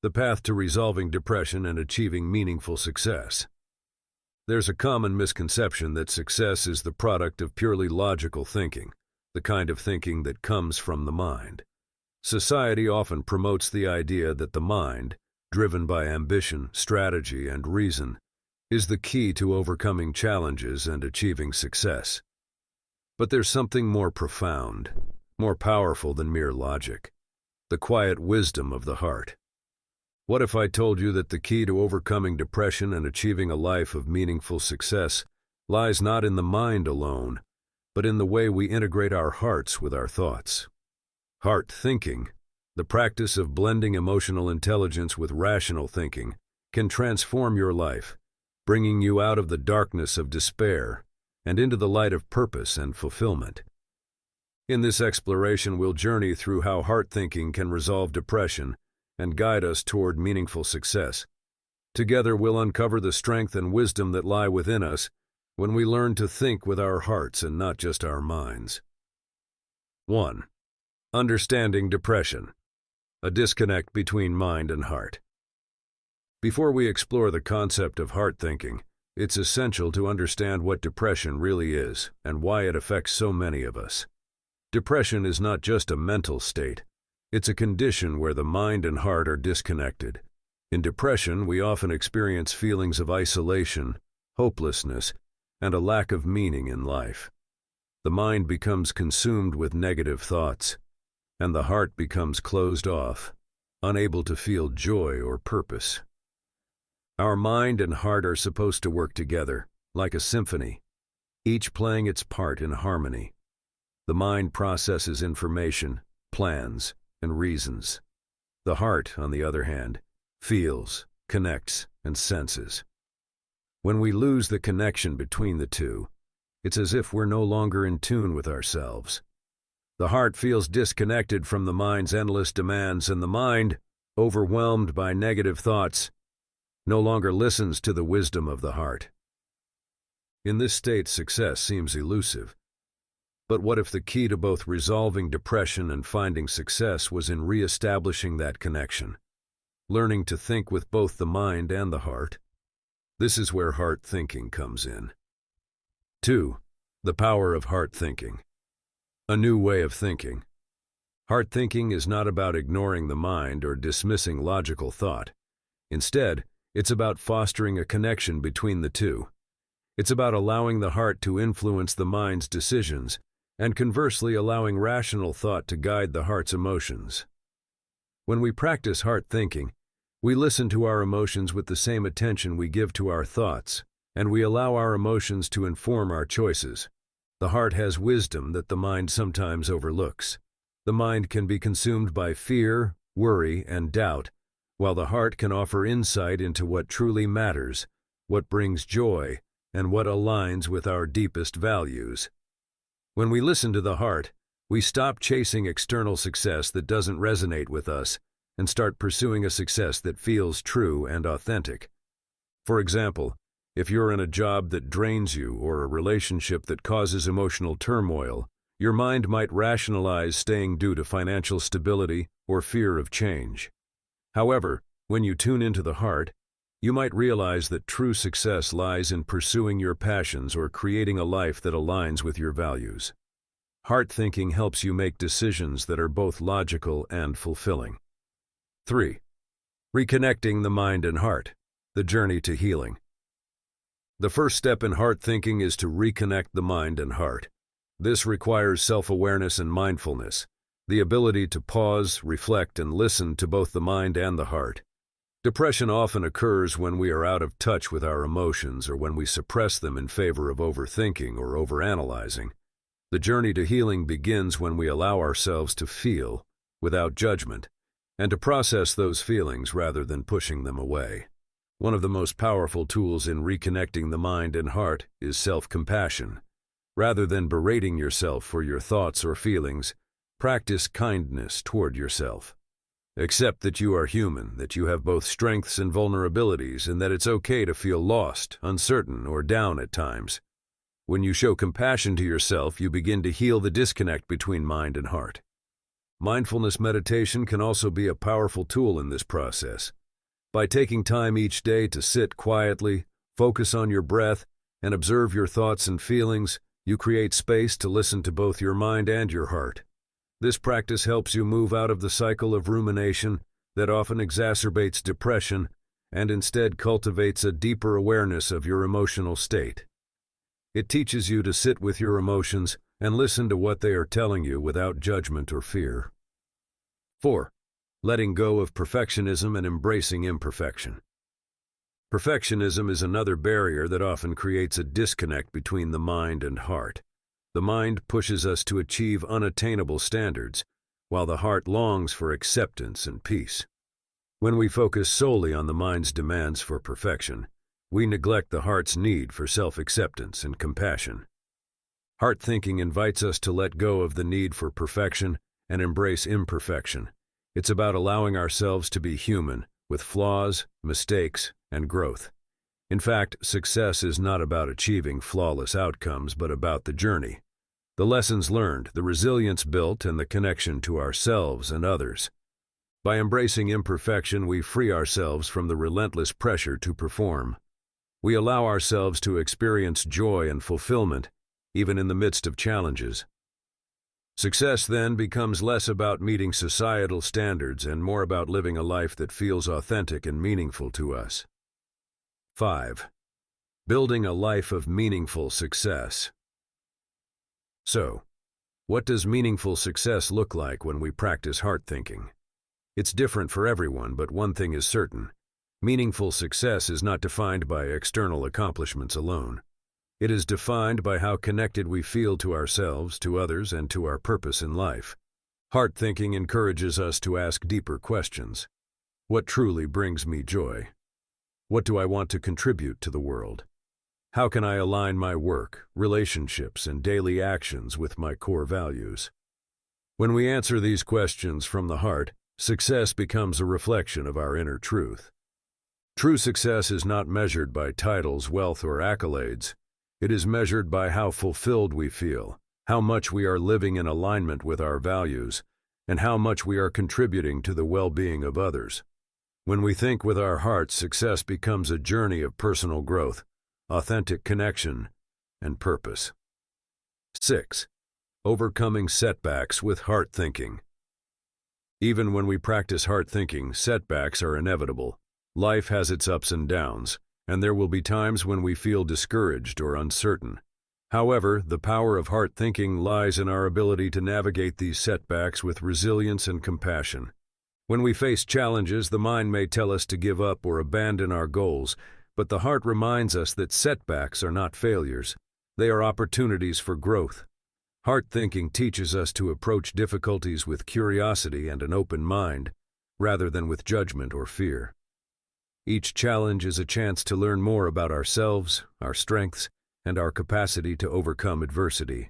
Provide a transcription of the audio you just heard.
the path to resolving depression and achieving meaningful success. There's a common misconception that success is the product of purely logical thinking, the kind of thinking that comes from the mind. Society often promotes the idea that the mind, driven by ambition, strategy, and reason, is the key to overcoming challenges and achieving success. But there's something more profound, more powerful than mere logic: the quiet wisdom of the heart. What if I told you that the key to overcoming depression and achieving a life of meaningful success lies not in the mind alone, but in the way we integrate our hearts with our thoughts? Heart thinking, the practice of blending emotional intelligence with rational thinking, can transform your life, bringing you out of the darkness of despair and into the light of purpose and fulfillment. In this exploration, we'll journey through how heart thinking can resolve depression and guide us toward meaningful success. Together, we'll uncover the strength and wisdom that lie within us when we learn to think with our hearts and not just our minds. 1. Understanding depression: a disconnect between mind and heart. Before we explore the concept of heart thinking, it's essential to understand what depression really is and why it affects so many of us. Depression is not just a mental state. It's a condition where the mind and heart are disconnected. In depression, we often experience feelings of isolation, hopelessness, and a lack of meaning in life. The mind becomes consumed with negative thoughts, and the heart becomes closed off, unable to feel joy or purpose. Our mind and heart are supposed to work together, like a symphony, each playing its part in harmony. The mind processes information, plans, and reasons. The heart, on the other hand, feels, connects, and senses. When we lose the connection between the two, it's as if we're no longer in tune with ourselves. The heart feels disconnected from the mind's endless demands, and the mind, overwhelmed by negative thoughts, no longer listens to the wisdom of the heart. In this state, success seems elusive. But what if the key to both resolving depression and finding success was in re-establishing that connection, learning to think with both the mind and the heart? This is where heart thinking comes in. 2. The power of heart thinking: a new way of thinking. Heart thinking is not about ignoring the mind or dismissing logical thought. Instead, it's about fostering a connection between the two. It's about allowing the heart to influence the mind's decisions, and conversely allowing rational thought to guide the heart's emotions. When we practice heart thinking, we listen to our emotions with the same attention we give to our thoughts, and we allow our emotions to inform our choices. The heart has wisdom that the mind sometimes overlooks. The mind can be consumed by fear, worry, and doubt, while the heart can offer insight into what truly matters, what brings joy, and what aligns with our deepest values. When we listen to the heart, we stop chasing external success that doesn't resonate with us and start pursuing a success that feels true and authentic. For example, if you're in a job that drains you or a relationship that causes emotional turmoil, your mind might rationalize staying due to financial stability or fear of change. However, when you tune into the heart, you might realize that true success lies in pursuing your passions or creating a life that aligns with your values. Heart thinking helps you make decisions that are both logical and fulfilling. 3. Reconnecting the mind and heart: the journey to healing. The first step in heart thinking is to reconnect the mind and heart. This requires self-awareness and mindfulness, the ability to pause, reflect, and listen to both the mind and the heart. Depression often occurs when we are out of touch with our emotions or when we suppress them in favor of overthinking or overanalyzing. The journey to healing begins when we allow ourselves to feel, without judgment, and to process those feelings rather than pushing them away. One of the most powerful tools in reconnecting the mind and heart is self-compassion. Rather than berating yourself for your thoughts or feelings, practice kindness toward yourself. Accept that you are human, that you have both strengths and vulnerabilities, and that it's okay to feel lost, uncertain, or down at times. When you show compassion to yourself, you begin to heal the disconnect between mind and heart. Mindfulness meditation can also be a powerful tool in this process. By taking time each day to sit quietly, focus on your breath, and observe your thoughts and feelings, you create space to listen to both your mind and your heart. This practice helps you move out of the cycle of rumination that often exacerbates depression and instead cultivates a deeper awareness of your emotional state. It teaches you to sit with your emotions and listen to what they are telling you without judgment or fear. 4. Letting go of perfectionism and embracing imperfection. Perfectionism is another barrier that often creates a disconnect between the mind and heart. The mind pushes us to achieve unattainable standards, while the heart longs for acceptance and peace. When we focus solely on the mind's demands for perfection, we neglect the heart's need for self-acceptance and compassion. Heart thinking invites us to let go of the need for perfection and embrace imperfection. It's about allowing ourselves to be human, with flaws, mistakes, and growth. In fact, success is not about achieving flawless outcomes, but about the journey, the lessons learned, the resilience built, and the connection to ourselves and others. By embracing imperfection, we free ourselves from the relentless pressure to perform. We allow ourselves to experience joy and fulfillment, even in the midst of challenges. Success then becomes less about meeting societal standards and more about living a life that feels authentic and meaningful to us. 5. Building a life of meaningful success. So, what does meaningful success look like when we practice heart thinking? It's different for everyone, but one thing is certain. Meaningful success is not defined by external accomplishments alone. It is defined by how connected we feel to ourselves, to others, and to our purpose in life. Heart thinking encourages us to ask deeper questions. What truly brings me joy? What do I want to contribute to the world? How can I align my work, relationships, and daily actions with my core values? When we answer these questions from the heart, success becomes a reflection of our inner truth. True success is not measured by titles, wealth, or accolades. It is measured by how fulfilled we feel, how much we are living in alignment with our values, and how much we are contributing to the well-being of others. When we think with our hearts, success becomes a journey of personal growth, authentic connection, and purpose. 6. Overcoming setbacks with heart thinking. Even when we practice heart thinking, setbacks are inevitable. Life has its ups and downs, and there will be times when we feel discouraged or uncertain. However, the power of heart thinking lies in our ability to navigate these setbacks with resilience and compassion. When we face challenges, the mind may tell us to give up or abandon our goals, but the heart reminds us that setbacks are not failures. They are opportunities for growth. Heart thinking teaches us to approach difficulties with curiosity and an open mind, rather than with judgment or fear. Each challenge is a chance to learn more about ourselves, our strengths, and our capacity to overcome adversity.